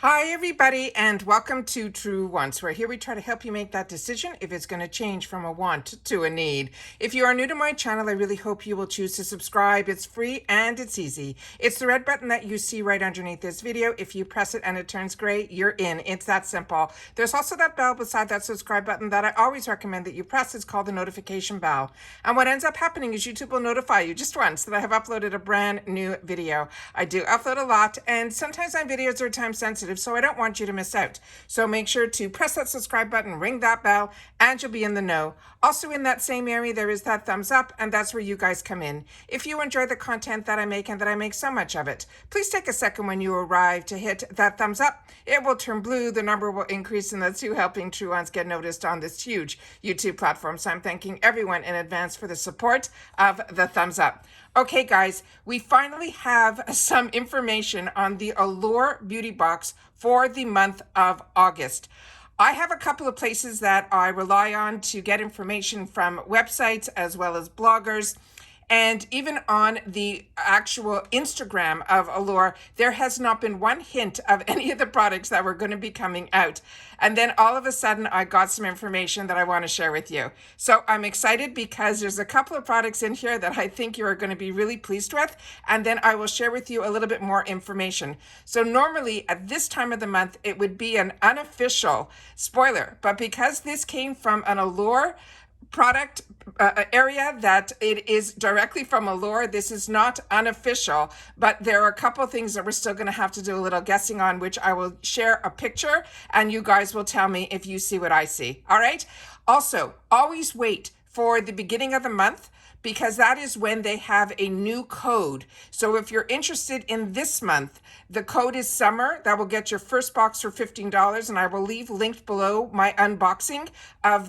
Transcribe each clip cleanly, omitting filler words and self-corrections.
Hi, everybody, and welcome to True Wants, where here we try to help you make that decision if it's going to change from a want to a need. If you are new to my channel, I really hope you will choose to subscribe. It's free and it's easy. It's the red button that you see right underneath this video. If you press it and it turns gray, you're in. It's that simple. There's also that bell beside that subscribe button that I always recommend that you press. It's called the notification bell. And what ends up happening is YouTube will notify you just once that I have uploaded a brand new video. I do upload a lot, and sometimes my videos are time sensitive, so I don't want you to miss out. So make sure to press that subscribe button, ring that bell, and you'll be in the know. Also in that same area, there is that thumbs up, and that's where you guys come in. If you enjoy the content that I make and that I make so much of it, please take a second when you arrive to hit that thumbs up. It will turn blue, the number will increase, and that's you helping True Ones get noticed on this huge YouTube platform. So I'm thanking everyone in advance for the support of the thumbs up. Okay, guys, we finally have some information on the Allure beauty box for the month of August. I have a couple of places that I rely on to get information from websites as well as bloggers. And even on the actual Instagram of Allure, there has not been one hint of any of the products that were going to be coming out. And then all of a sudden, I got some information that I want to share with you. So I'm excited because there's a couple of products in here that I think you are going to be really pleased with. And then I will share with you a little bit more information. So normally at this time of the month, it would be an unofficial spoiler. But because this came from an Allure product area that it is directly from Allure, this is not unofficial, but there are a couple of things that we're still going to have to do a little guessing on, which I will share a picture and you guys will tell me if you see what I see. All right. Also, always wait for the beginning of the month, because that is when they have a new code. So if you're interested in this month, the code is summer. That will get your first box for $15. And I will leave linked below my unboxing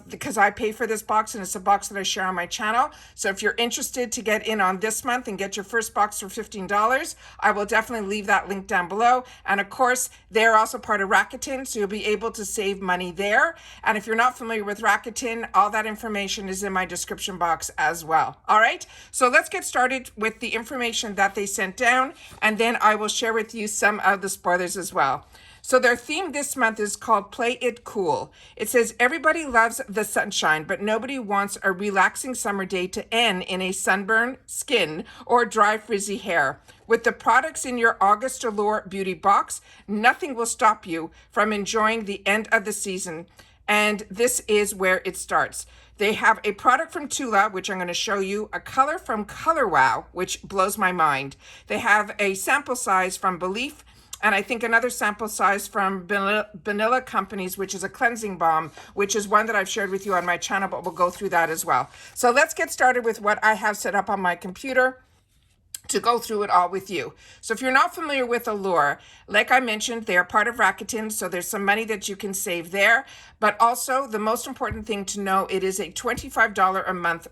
because I pay for this box and it's a box that I share on my channel. So if you're interested to get in on this month and get your first box for $15, I will definitely leave that link down below. And of course, they're also part of Rakuten, so you'll be able to save money there. And if you're not familiar with Rakuten, all that information is in my description box as well. All right, so let's get started with the information that they sent down, and then I will share with you some of the spoilers as well. So their theme this month is called Play It Cool. It says, everybody loves the sunshine, but nobody wants a relaxing summer day to end in a sunburned skin or dry frizzy hair. With the products in your August Allure beauty box, nothing will stop you from enjoying the end of the season. And this is where it starts. They have a product from Tula, which I'm going to show you, a color from Color Wow, which blows my mind. They have a sample size from Belief, and I think another sample size from Vanilla Companies, which is a cleansing balm, which is one that I've shared with you on my channel, but we'll go through that as well. So let's get started with what I have set up on my computer to go through it all with you. So if you're not familiar with Allure, like I mentioned, they are part of Rakuten, so there's some money that you can save there. But also, the most important thing to know, it is a $25 a month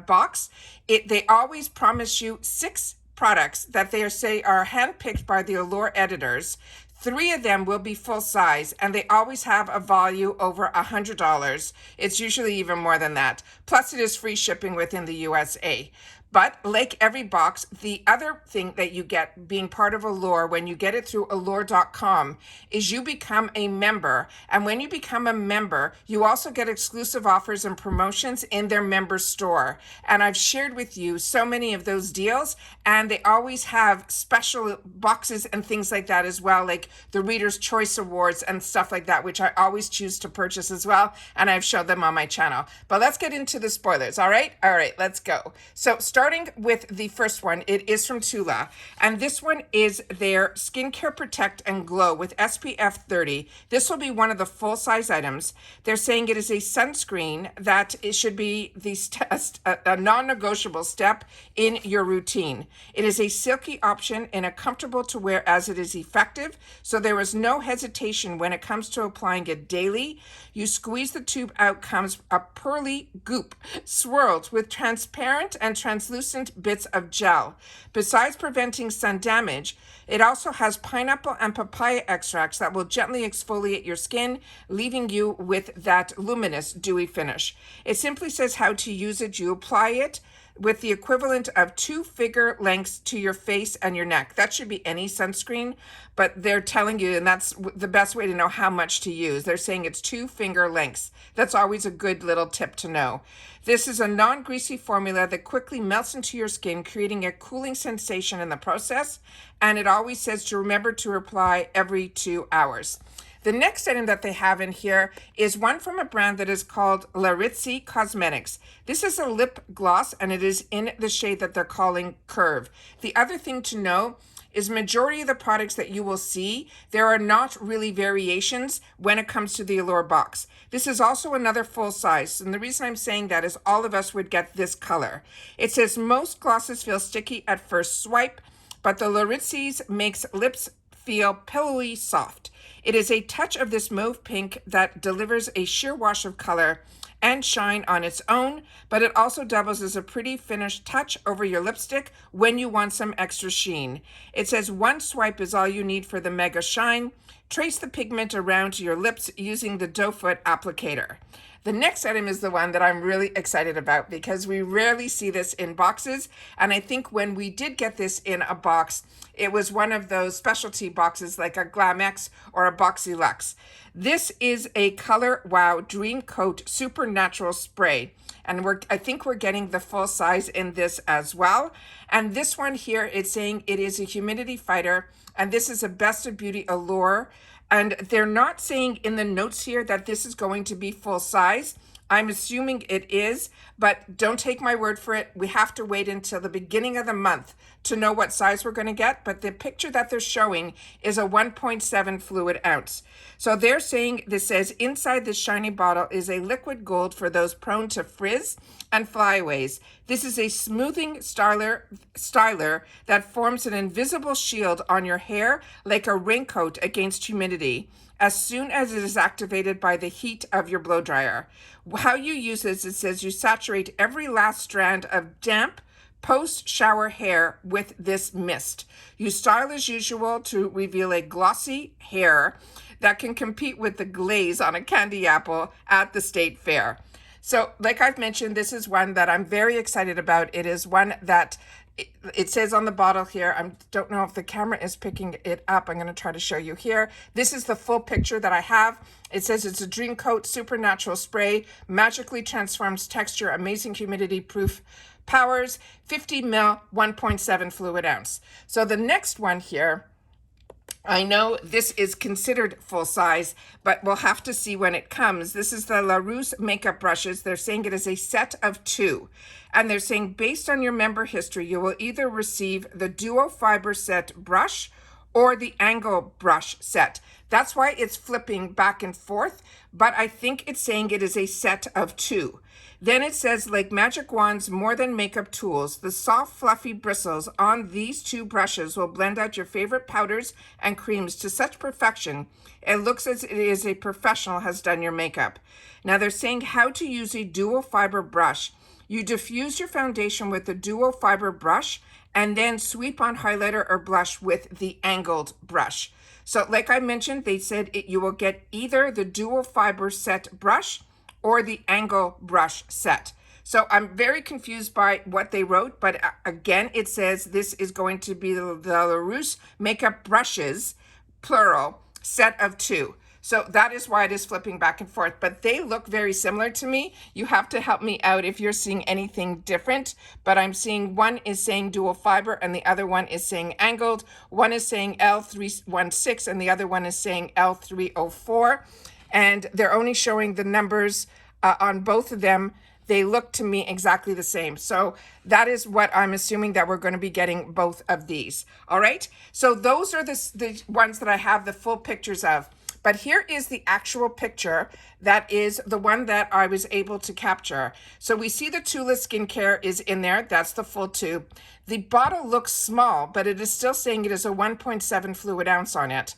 box. They always promise you 6 products that they say are handpicked by the Allure editors. 3 of them will be full size, and they always have a value over $100. It's usually even more than that. Plus, it is free shipping within the USA. But like every box, the other thing that you get being part of Allure when you get it through allure.com is you become a member. And when you become a member, you also get exclusive offers and promotions in their member store. And I've shared with you so many of those deals, and they always have special boxes and things like that as well, like the Reader's Choice Awards and stuff like that, which I always choose to purchase as well. And I've showed them on my channel. But let's get into the spoilers, all right? All right, let's go. So starting with the first one, it is from Tula, and this one is their Skincare Protect and Glow with SPF 30. This will be one of the full-size items. They're saying it is a sunscreen that it should be a non-negotiable step in your routine. It is a silky option and a comfortable to wear as it is effective, so there is no hesitation when it comes to applying it daily. You squeeze the tube out, comes a pearly goop swirled with transparent and translucent bits of gel. Besides preventing sun damage, it also has pineapple and papaya extracts that will gently exfoliate your skin, leaving you with that luminous, dewy finish. It simply says how to use it. You apply it with the equivalent of 2 finger lengths to your face and your neck. That should be any sunscreen, but they're telling you, and that's the best way to know how much to use. They're saying it's 2 finger lengths. That's always a good little tip to know. This is a non-greasy formula that quickly melts into your skin, creating a cooling sensation in the process. And it always says to remember to apply every 2 hours. The next item that they have in here is one from a brand that is called Larizzi Cosmetics. This is a lip gloss, and it is in the shade that they're calling Curve. The other thing to know is majority of the products that you will see, there are not really variations when it comes to the Allure box. This is also another full size, and the reason I'm saying that is all of us would get this color. It says most glosses feel sticky at first swipe, but the Larizzi's makes lips feel pillowy soft. It is a touch of this mauve pink that delivers a sheer wash of color and shine on its own, but it also doubles as a pretty finished touch over your lipstick when you want some extra sheen. It says one swipe is all you need for the mega shine. Trace the pigment around your lips using the doe foot applicator. The next item is the one that I'm really excited about because we rarely see this in boxes. And I think when we did get this in a box, it was one of those specialty boxes like a Glamex or a Boxy Luxe. This is a Color Wow Dream Coat Supernatural Spray. And I think we're getting the full size in this as well. And this one here, it's saying it is a humidity fighter. And this is a Best of Beauty Allure. And they're not saying in the notes here that this is going to be full size. I'm assuming it is, but don't take my word for it. We have to wait until the beginning of the month to know what size we're going to get. But the picture that they're showing is a 1.7 fluid ounce. So they're saying, this says, inside this shiny bottle is a liquid gold for those prone to frizz and flyaways. This is a smoothing styler that forms an invisible shield on your hair like a raincoat against humidity as soon as it is activated by the heat of your blow dryer. How you use this, it says you saturate every last strand of damp post-shower hair with this mist. You style as usual to reveal a glossy hair that can compete with the glaze on a candy apple at the state fair. So like I've mentioned, this is one that I'm very excited about. It is one that it says on the bottle here, I don't know if the camera is picking it up. I'm going to try to show you here. This is the full picture that I have. It says it's a Dream Coat Supernatural Spray, magically transforms texture, amazing humidity proof powers, 50 ml, 1.7 fluid ounce. So the next one here, I know this is considered full size, but we'll have to see when it comes. This is the La Rousse makeup brushes. They're saying it is a set of 2. And they're saying based on your member history, you will either receive the Duo Fiber Set brush or the Angle brush set. That's why it's flipping back and forth, but I think it's saying it is a set of 2. Then it says, like magic wands, more than makeup tools, the soft, fluffy bristles on these 2 brushes will blend out your favorite powders and creams to such perfection, it looks as it is a professional has done your makeup. Now they're saying how to use a dual fiber brush. You diffuse your foundation with the dual fiber brush and then sweep on highlighter or blush with the angled brush. So like I mentioned, they said you will get either the dual fiber set brush or the angle brush set. So I'm very confused by what they wrote, but again, it says this is going to be the La Rousse makeup brushes, plural, set of 2. So that is why it is flipping back and forth, but they look very similar to me. You have to help me out if you're seeing anything different, but I'm seeing one is saying dual fiber and the other one is saying angled. One is saying L316 and the other one is saying L304. And they're only showing the numbers on both of them. They look to me exactly the same. So that is what I'm assuming that we're going to be getting both of these. All right. So those are the ones that I have the full pictures of. But here is the actual picture that is the one that I was able to capture. So we see the Tula skincare is in there. That's the full tube. The bottle looks small, but it is still saying it is a 1.7 fluid ounce on it.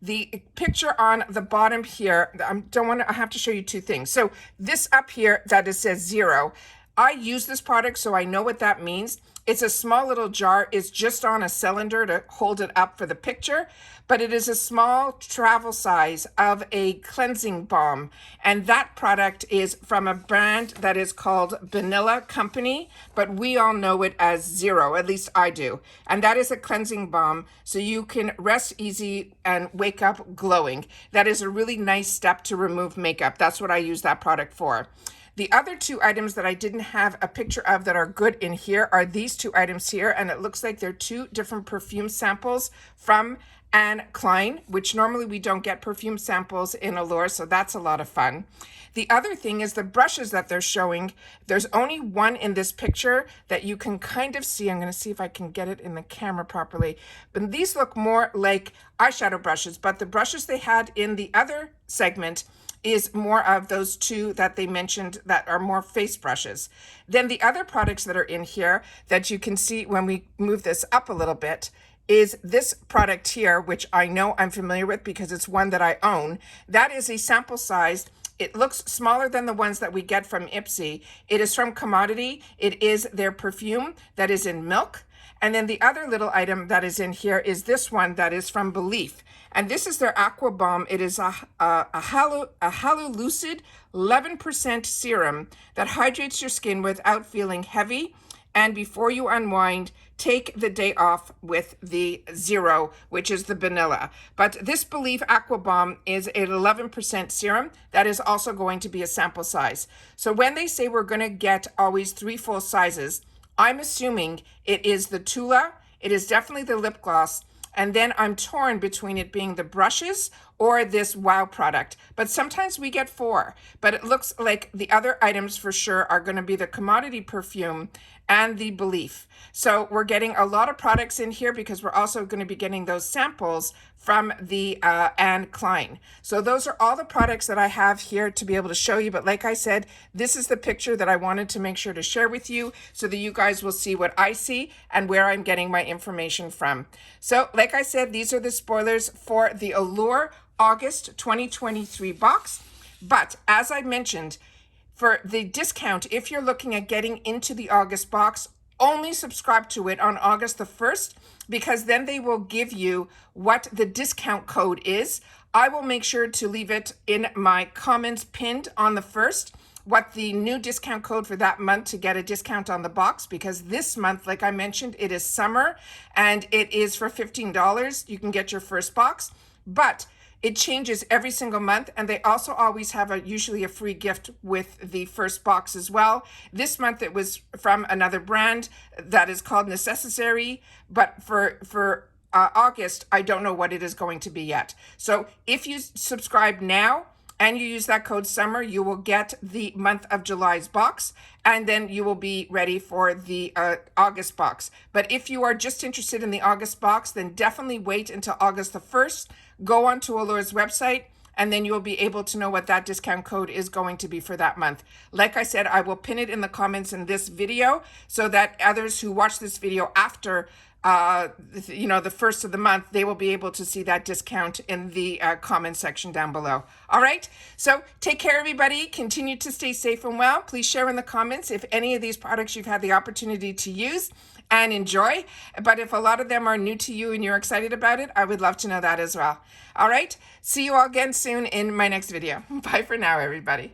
The picture on the bottom here, I have to show you 2 things. So this up here that it says 0, I use this product, so I know what that means. It's a small little jar. It's just on a cylinder to hold it up for the picture, but it is a small travel size of a cleansing balm. And that product is from a brand that is called Vanilla Company, but we all know it as Zero, at least I do. And that is a cleansing balm, so you can rest easy and wake up glowing. That is a really nice step to remove makeup. That's what I use that product for. The other two items that I didn't have a picture of that are good in here are these two items here, and it looks like they're two different perfume samples from Anne Klein, which normally we don't get perfume samples in Allure, so that's a lot of fun. The other thing is the brushes that they're showing. There's only one in this picture that you can kind of see. I'm going to see if I can get it in the camera properly. But these look more like eyeshadow brushes, but the brushes they had in the other segment is more of those two that they mentioned that are more face brushes. Then the other products that are in here that you can see when we move this up a little bit is this product here, which I know I'm familiar with because it's one that I own. That is a sample size. It looks smaller than the ones that we get from Ipsy. It is from Commodity. It is their perfume that is in milk. And then the other little item that is in here is this one that is from Belief. And this is their Aqua Balm. It is a Halucid 11% serum that hydrates your skin without feeling heavy. And before you unwind, take the day off with the Zero, which is the vanilla. But this Belief Aqua Balm is an 11% serum. That is also going to be a sample size. So when they say we're going to get always 3 full sizes, I'm assuming it is the Tula, it is definitely the lip gloss, and then I'm torn between it being the brushes or this Wow product. But sometimes we get 4. But it looks like the other items for sure are going to be the Commodity perfume and the Belief. So we're getting a lot of products in here because we're also going to be getting those samples from the Anne Klein. So those are all the products that I have here to be able to show you. But like I said, this is the picture that I wanted to make sure to share with you so that you guys will see what I see and where I'm getting my information from. So like I said, these are the spoilers for the Allure August 2023 box. But as I mentioned, for the discount, if you're looking at getting into the August box, only subscribe to it on August the 1st, because then they will give you what the discount code is. I will make sure to leave it in my comments pinned on the 1st, what the new discount code for that month to get a discount on the box, because this month, like I mentioned, it is summer and it is for $15. You can get your first box, but it changes every single month, and they also always have usually a free gift with the first box as well. This month it was from another brand that is called Necessary, but for August, I don't know what it is going to be yet. So if you subscribe now and you use that code SUMMER, you will get the month of July's box, and then you will be ready for the August box. But if you are just interested in the August box, then definitely wait until August the 1st. Go on to Allure's website, and then you'll be able to know what that discount code is going to be for that month. Like I said, I will pin it in the comments in this video so that others who watch this video after the first of the month, they will be able to see that discount in the comment section down below. All right, so take care, everybody. Continue to stay safe and well. Please share in the comments if any of these products you've had the opportunity to use and enjoy. But if a lot of them are new to you and you're excited about it, I would love to know that as well. All right, see you all again soon in my next video. Bye for now, everybody.